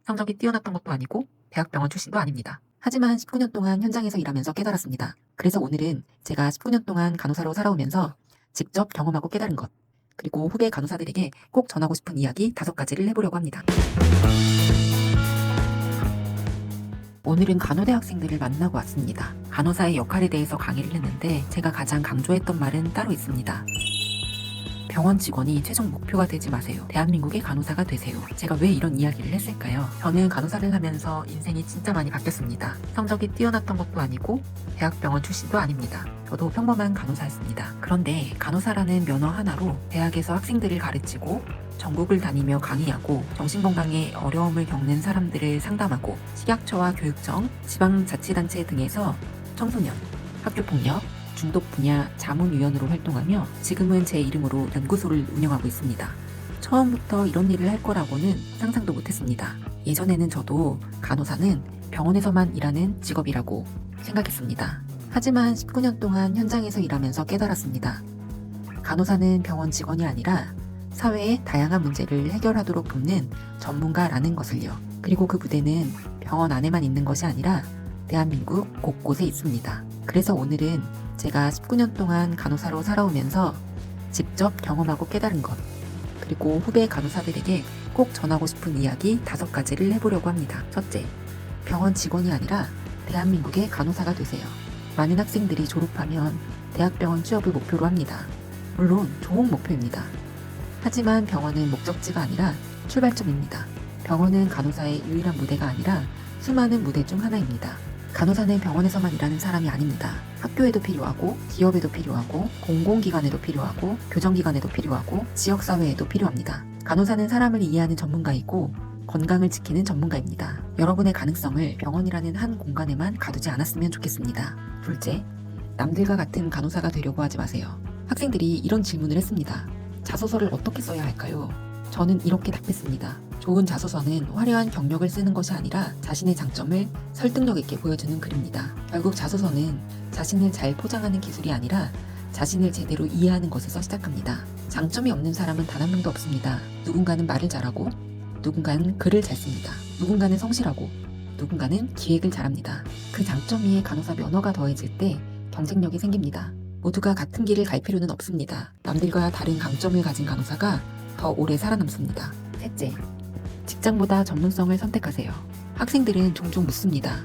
성적이 뛰어났던 것도 아니고 대학병원 출신도 아닙니다. 하지만 19년 동안 현장에서 일하면서 깨달았습니다. 그래서 오늘은 제가 19년 동안 간호사로 살아오면서 직접 경험하고 깨달은 것, 그리고 후배 간호사들에게 꼭 전하고 싶은 이야기 5가지를 해보려고 합니다. 오늘은 간호대 학생들을 만나고 왔습니다. 간호사의 역할에 대해서 강의를 했는데 제가 가장 강조했던 말은 따로 있습니다. 병원 직원이 최종 목표가 되지 마세요. 대한민국의 간호사가 되세요. 제가 왜 이런 이야기를 했을까요? 저는 간호사를 하면서 인생이 진짜 많이 바뀌었습니다. 성적이 뛰어났던 것도 아니고 대학병원 출신도 아닙니다. 저도 평범한 간호사였습니다. 그런데 간호사라는 면허 하나로 대학에서 학생들을 가르치고 전국을 다니며 강의하고 정신건강에 어려움을 겪는 사람들을 상담하고 식약처와 교육청, 지방자치단체 등에서 청소년, 학교폭력, 중독 분야 자문위원으로 활동하며 지금은 제 이름으로 연구소를 운영하고 있습니다. 처음부터 이런 일을 할 거라고는 상상도 못했습니다. 예전에는 저도 간호사는 병원에서만 일하는 직업이라고 생각했습니다. 하지만 19년 동안 현장에서 일하면서 깨달았습니다. 간호사는 병원 직원이 아니라 사회의 다양한 문제를 해결하도록 돕는 전문가라는 것을요. 그리고 그 부대는 병원 안에만 있는 것이 아니라 대한민국 곳곳에 있습니다. 그래서 오늘은 제가 19년 동안 간호사로 살아오면서 직접 경험하고 깨달은 것, 그리고 후배 간호사들에게 꼭 전하고 싶은 이야기 5가지를 해보려고 합니다. 첫째, 병원 직원이 아니라 대한민국의 간호사가 되세요. 많은 학생들이 졸업하면 대학병원 취업을 목표로 합니다. 물론 좋은 목표입니다. 하지만 병원은 목적지가 아니라 출발점입니다. 병원은 간호사의 유일한 무대가 아니라 수많은 무대 중 하나입니다. 간호사는 병원에서만 일하는 사람이 아닙니다. 학교에도 필요하고, 기업에도 필요하고, 공공기관에도 필요하고, 교정기관에도 필요하고, 지역사회에도 필요합니다. 간호사는 사람을 이해하는 전문가이고, 건강을 지키는 전문가입니다. 여러분의 가능성을 병원이라는 한 공간에만 가두지 않았으면 좋겠습니다. 둘째, 남들과 같은 간호사가 되려고 하지 마세요. 학생들이 이런 질문을 했습니다. 자소서를 어떻게 써야 할까요? 저는 이렇게 답했습니다. 좋은 자소서는 화려한 경력을 쓰는 것이 아니라 자신의 장점을 설득력 있게 보여주는 글입니다. 결국 자소서는 자신을 잘 포장하는 기술이 아니라 자신을 제대로 이해하는 것에서 시작합니다. 장점이 없는 사람은 단 한 명도 없습니다. 누군가는 말을 잘하고, 누군가는 글을 잘 씁니다. 누군가는 성실하고, 누군가는 기획을 잘합니다. 그 장점 위에 간호사 면허가 더해질 때 경쟁력이 생깁니다. 모두가 같은 길을 갈 필요는 없습니다. 남들과 다른 강점을 가진 간호사가 더 오래 살아남습니다. 셋째, 직장보다 전문성을 선택하세요. 학생들은 종종 묻습니다.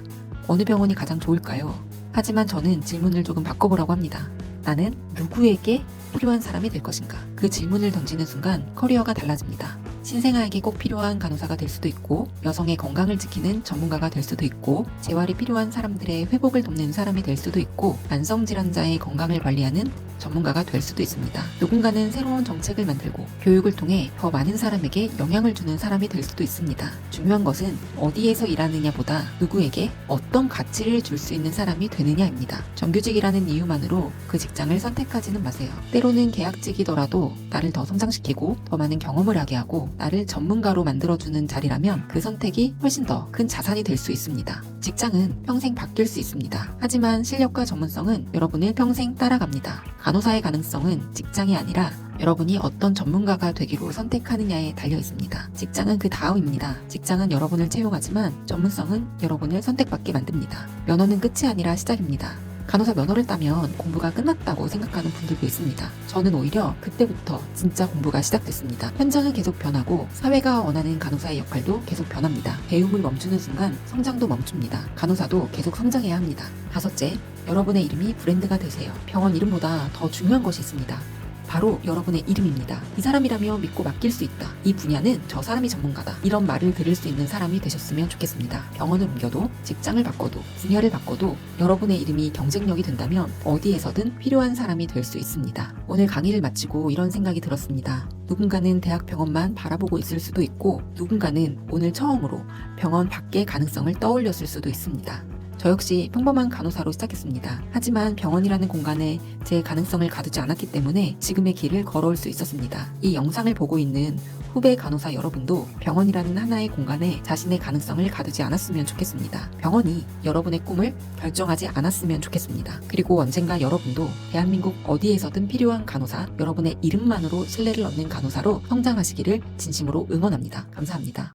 어느 병원이 가장 좋을까요? 하지만 저는 질문을 조금 바꿔보라고 합니다. 나는 누구에게 필요한 사람이 될 것인가? 그 질문을 던지는 순간 커리어가 달라집니다. 신생아에게 꼭 필요한 간호사가 될 수도 있고, 여성의 건강을 지키는 전문가가 될 수도 있고, 재활이 필요한 사람들의 회복을 돕는 사람이 될 수도 있고, 만성질환자의 건강을 관리하는 전문가가 될 수도 있습니다. 누군가는 새로운 정책을 만들고 교육을 통해 더 많은 사람에게 영향을 주는 사람이 될 수도 있습니다. 중요한 것은 어디에서 일하느냐보다 누구에게 어떤 가치를 줄 수 있는 사람이 되느냐입니다. 정규직이라는 이유만으로 그 직장을 선택하지는 마세요. 때로는 계약직이더라도 나를 더 성장시키고 더 많은 경험을 하게 하고 나를 전문가로 만들어주는 자리라면 그 선택이 훨씬 더 큰 자산이 될 수 있습니다. 직장은 평생 바뀔 수 있습니다. 하지만 실력과 전문성은 여러분을 평생 따라갑니다. 간호사의 가능성은 직장이 아니라 여러분이 어떤 전문가가 되기로 선택하느냐에 달려 있습니다. 직장은 그 다음입니다. 직장은 여러분을 채용하지만 전문성은 여러분을 선택받게 만듭니다. 면허는 끝이 아니라 시작입니다. 간호사 면허를 따면 공부가 끝났다고 생각하는 분들도 있습니다. 저는 오히려 그때부터 진짜 공부가 시작됐습니다. 현장은 계속 변하고 사회가 원하는 간호사의 역할도 계속 변합니다. 배움을 멈추는 순간 성장도 멈춥니다. 간호사도 계속 성장해야 합니다. 5째, 여러분의 이름이 브랜드가 되세요. 병원 이름보다 더 중요한 것이 있습니다. 바로 여러분의 이름입니다. 이 사람이라면 믿고 맡길 수 있다. 이 분야는 저 사람이 전문가다. 이런 말을 들을 수 있는 사람이 되셨으면 좋겠습니다. 병원을 옮겨도, 직장을 바꿔도, 분야를 바꿔도 여러분의 이름이 경쟁력이 된다면 어디에서든 필요한 사람이 될 수 있습니다. 오늘 강의를 마치고 이런 생각이 들었습니다. 누군가는 대학 병원만 바라보고 있을 수도 있고, 누군가는 오늘 처음으로 병원 밖의 가능성을 떠올렸을 수도 있습니다. 저 역시 평범한 간호사로 시작했습니다. 하지만 병원이라는 공간에 제 가능성을 가두지 않았기 때문에 지금의 길을 걸어올 수 있었습니다. 이 영상을 보고 있는 후배 간호사 여러분도 병원이라는 하나의 공간에 자신의 가능성을 가두지 않았으면 좋겠습니다. 병원이 여러분의 꿈을 결정하지 않았으면 좋겠습니다. 그리고 언젠가 여러분도 대한민국 어디에서든 필요한 간호사, 여러분의 이름만으로 신뢰를 얻는 간호사로 성장하시기를 진심으로 응원합니다. 감사합니다.